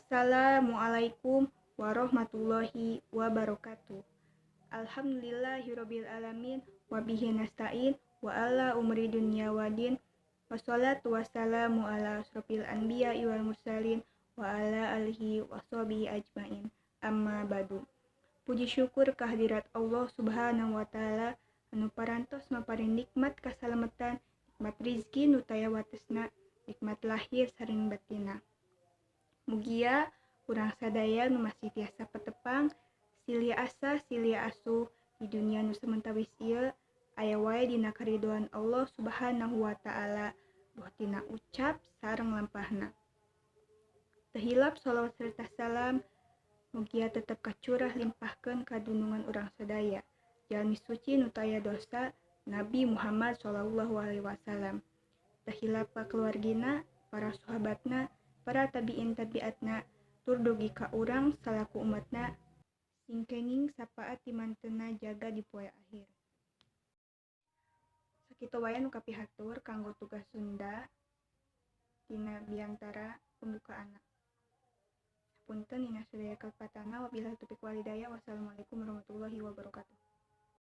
Assalamualaikum warahmatullahi wabarakatuh. Alhamdulillahirabbil alamin wa bihi nasta'in wa ala umri dunya wadin. Wassalatu wassalamu ala asrofil anbiya'i wal mursalin wa ala alihi wa sahbihi ajmain. Amma badu. Puji syukur kehadirat Allah Subhanahu wa taala anu parantos maparing nikmat kasalamatan, nikmat rizki nu taya watesna, nikmat lahir sareng batina. Mugia urang sadaya nu masih tiasa petepang silih asa silih asuh di dunia nu sementawis ieu aya wae dina karidoan Allah Subhanahu wa taala buah tina ucap sareng lampahna. Teu hilap shalawat serta salam mugia tetep kacurah limpahkeun ka dunungan urang sadaya jalmi suci nu taya dosa Nabi Muhammad sallallahu alaihi wasallam. Teu hilap ka keluargina, para sahabatna, para tabiin tabiatna, tur dugi ka urang salaku umatna sing kenging sapaat timanteunna jaga di poe akhir. Sakitu wae nu kapihatur kanggo tugas Sunda dina biantara pembukaanna. Punten dina sadaya kalpatana wabillahi taufiq walhidayah. Wassalamualaikum warahmatullahi wabarakatuh.